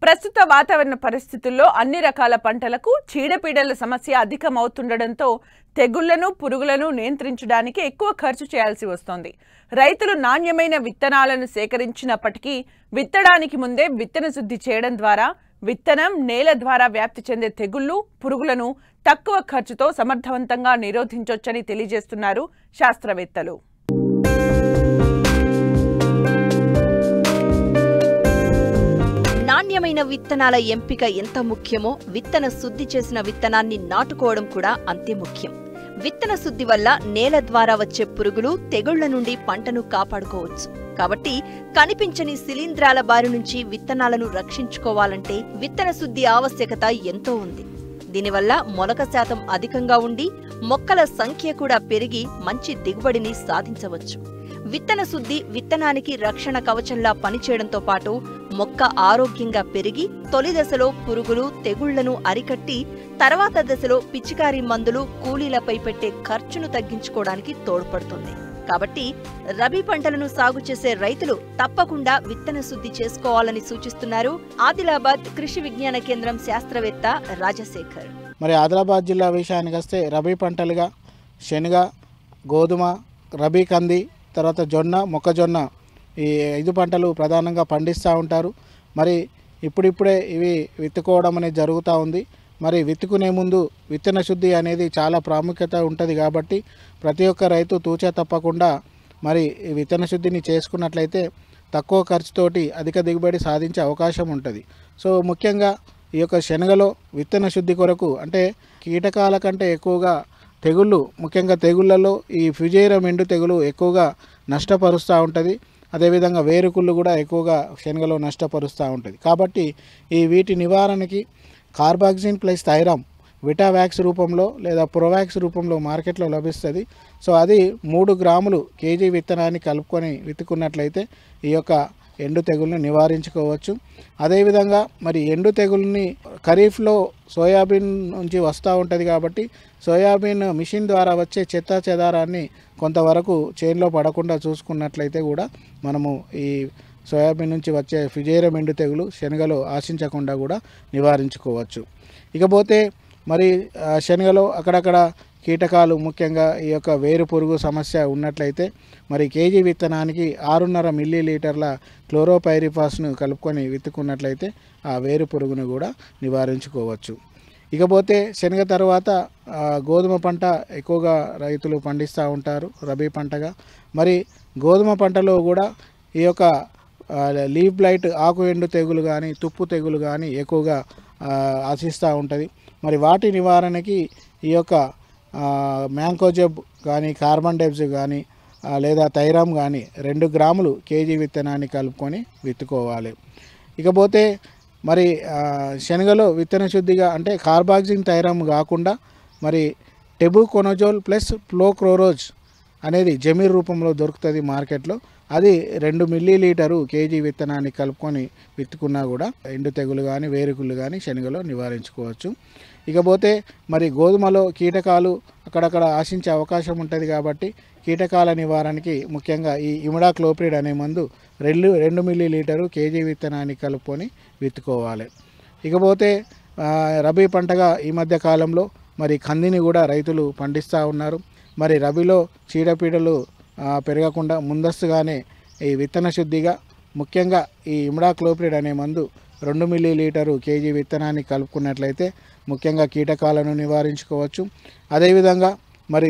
ప్రస్తుత వాతావరణ పరిస్థితుల్లో అన్ని రకాల పంటలకు చీడపీడల సమస్య అధికమవుతుండడంతో తెగుళ్లను పురుగులను నియంత్రించడానికి ఎక్కువ ఖర్చు చేయాల్సి వస్తోంది. రైతులు నాణ్యమైన విత్తనాలను సేకరించినప్పటికీ విత్తడానికి ముందే విత్తన శుద్ధి చేయడం ద్వారా విత్తనం నేల ద్వారా వ్యాప్తి చెందే తెగుళ్లు పురుగులను తక్కువ ఖర్చుతో సమర్థవంతంగా నిరోధించొచ్చని తెలియజేస్తున్నారు శాస్త్రవేత్తలు. నాణ్యమైన విత్తనాల ఎంపిక ఎంత ముఖ్యమో విత్తన శుద్ధి చేసిన విత్తనాన్ని నాటుకోవడం కూడా అంతే ముఖ్యం. విత్తన శుద్ధి వల్ల నేల ద్వారా వచ్చే పురుగులు తెగుళ్ల నుండి పంటను కాపాడుకోవచ్చు. కాబట్టి కనిపించని శిలీంధ్రాల బారి నుంచి విత్తనాలను రక్షించుకోవాలంటే విత్తన శుద్ధి ఆవశ్యకత ఎంతో ఉంది. దీనివల్ల మొలక శాతం అధికంగా ఉండి మొక్కల సంఖ్య కూడా పెరిగి మంచి దిగుబడిని సాధించవచ్చు. విత్తన శుద్ధి విత్తనానికి రక్షణ కవచంలా పనిచేయడంతో పాటు మొక్క ఆరోగ్యంగా పెరిగి తొలి దశలో పురుగులు తెగుళ్లను అరికట్టి తర్వాత దశలో పిచికారీ మందులు కూలీలపై పెట్టే ఖర్చును తగ్గించుకోవడానికి తోడ్పడుతుంది. కాబట్టి రబీ పంటలను సాగు చేసే రైతులు తప్పకుండా విత్తన శుద్ధి చేసుకోవాలని సూచిస్తున్నారు ఆదిలాబాద్ కృషి విజ్ఞాన కేంద్రం శాస్త్రవేత్త రాజశేఖర్. మరి ఆదిలాబాద్ జిల్లా విషయానికి వస్తే రబీ పంటలుగా శనగ, గోధుమ, రబీ కంది, తర్వాత జొన్న, మొక్కజొన్న ఈ 5 పంటలు ప్రధానంగా పండిస్తూ ఉంటారు. మరి ఇప్పుడిప్పుడే ఇవి విత్తుకోవడం అనేది జరుగుతూ ఉంది. మరి విత్తుకునే ముందు విత్తన శుద్ధి అనేది చాలా ప్రాముఖ్యత ఉంటుంది. కాబట్టి ప్రతి ఒక్క రైతు తూచా తప్పకుండా మరి విత్తన శుద్ధిని చేసుకున్నట్లయితే తక్కువ ఖర్చుతోటి అధిక దిగుబడి సాధించే అవకాశం ఉంటుంది. సో ముఖ్యంగా ఈ యొక్క శనగలో విత్తన శుద్ధి కొరకు అంటే కీటకాల కంటే ఎక్కువగా తెగుళ్ళు, ముఖ్యంగా తెగుళ్లలో ఈ ఫ్యుజేరియం ఎండు తెగులు ఎక్కువగా నష్టపరుస్తూ ఉంటుంది. అదేవిధంగా వేరుకుళ్ళు కూడా ఎక్కువగా శనగలో నష్టపరుస్తూ ఉంటుంది. కాబట్టి వీటి నివారణకి కార్బాక్సిన్ ప్లస్ థైరామ్ విటావాక్స్ రూపంలో లేదా ప్రోవాక్స్ రూపంలో మార్కెట్లో లభిస్తుంది. సో అది 3 గ్రాములు కేజీ విత్తనాన్ని కలుపుకొని విత్తుకున్నట్లయితే ఈ యొక్క ఎండు తెగుల్ని నివారించుకోవచ్చు. అదేవిధంగా మరి ఎండు తెగుల్ని ఖరీఫ్లో సోయాబీన్ నుంచి వస్తూ ఉంటుంది. కాబట్టి సోయాబీన్ మిషన్ ద్వారా వచ్చే చెత్త చెదారాన్ని కొంతవరకు చేనులో పడకుండా చూసుకున్నట్లయితే కూడా మనము ఈ సోయాబీన్ నుంచి వచ్చే ఫ్యుజేరియం ఎండు తెగులు శనగలో ఆశించకుండా కూడా నివారించుకోవచ్చు. ఇకపోతే మరి శనగలో అక్కడక్కడ కీటకాలు, ముఖ్యంగా ఈ యొక్క వేరు పురుగు సమస్య ఉన్నట్లయితే మరి కేజీ విత్తనానికి 6.5 మిల్లీలీటర్ల క్లోరోపైరిఫాస్ను కలుపుకొని విత్తుకున్నట్లయితే ఆ వేరు పురుగును కూడా నివారించుకోవచ్చు. ఇకపోతే శనగ తర్వాత గోధుమ పంట ఎక్కువగా రైతులు పండిస్తూ ఉంటారు రబీ పంటగా. మరి గోధుమ పంటలో కూడా ఈ యొక్క లీఫ్ బ్లైట్, ఆకు ఎండు తెగులు కానీ తుప్పు తెగులు కానీ ఎక్కువగా ఆశిస్తూ ఉంటుంది. మరి వాటి నివారణకి ఈ యొక్క మ్యాంకోజెబ్ కానీ కార్బన్ డైబ్స్ కానీ లేదా థైరామ్ కానీ 2 గ్రాములు కేజీ విత్తనాన్ని కలుపుకొని విత్తుకోవాలి. ఇకపోతే మరి శనగలో విత్తన శుద్ధిగా అంటే కార్బాక్సిన్ థైరామ్ కాకుండా మరి టెబుకొనజోల్ ప్లస్ ఫ్లోక్రోరోజ్ అనేది జమీర్ రూపంలో దొరుకుతుంది మార్కెట్లో. అది 2 మిల్లీలీటరు కేజీ విత్తనాన్ని కలుపుకొని విత్తుకున్నా కూడా ఎండు తెగులు కానీ వేరుకుళ్ళు కానీ శనగలో నివారించుకోవచ్చు. ఇకపోతే మరి గోధుమలో కీటకాలు అక్కడక్కడ ఆశించే అవకాశం ఉంటుంది. కాబట్టి కీటకాల నివారణకి ముఖ్యంగా ఈ ఇమిడాక్లోప్రిడ్ అనే మందు 2 మిల్లీలీటరు కేజీ విత్తనాన్ని కలుపుకొని విత్తుకోవాలి. ఇకపోతే రబీ పంటగా ఈ మధ్య కాలంలో మరి కందిని కూడా రైతులు పండిస్తూ ఉన్నారు. మరి రబీలో చీడపీడలు పెరగకుండా ముందస్తుగానే ఈ విత్తన శుద్ధిగా ముఖ్యంగా ఈ ఇమిడాక్లోప్రిడ్ అనే మందు 2 మిల్లీలీటరు కేజీ విత్తనాన్ని కలుపుకున్నట్లయితే ముఖ్యంగా కీటకాలను నివారించుకోవచ్చు. అదేవిధంగా మరి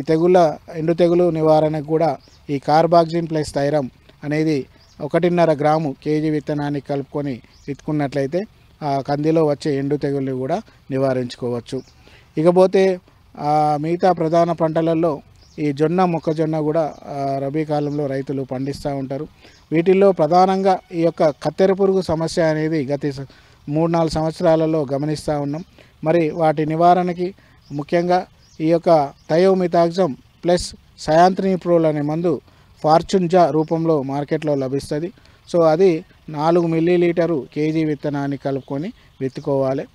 ఎండు తెగులు నివారణకు కూడా ఈ కార్బాక్సిన్ ప్లస్ థైరామ్ అనేది 1.5 గ్రాము కేజీ విత్తనాన్ని కలుపుకొని విత్తుకున్నట్లయితే ఆ కందిలో వచ్చే ఎండు తెగుల్ని కూడా నివారించుకోవచ్చు. ఇకపోతే మిగతా ప్రధాన పంటలలో ఈ జొన్న, మొక్కజొన్న కూడా రబీ కాలంలో రైతులు పండిస్తూ ఉంటారు. వీటిల్లో ప్రధానంగా ఈ యొక్క కత్తెర పురుగు సమస్య అనేది గత 3-4 సంవత్సరాలలో గమనిస్తూ ఉన్నాం. మరి వాటి నివారణకి ముఖ్యంగా ఈ యొక్క థయోమిథాక్సమ్ ప్లస్ సయాంత్రినిప్రోల్ అనే మందు ఫార్చున్జా రూపంలో మార్కెట్లో లభిస్తుంది. సో అది 4 మిల్లీలీటరు కేజీ విత్తనాన్ని కలుపుకొని విత్తుకోవాలి.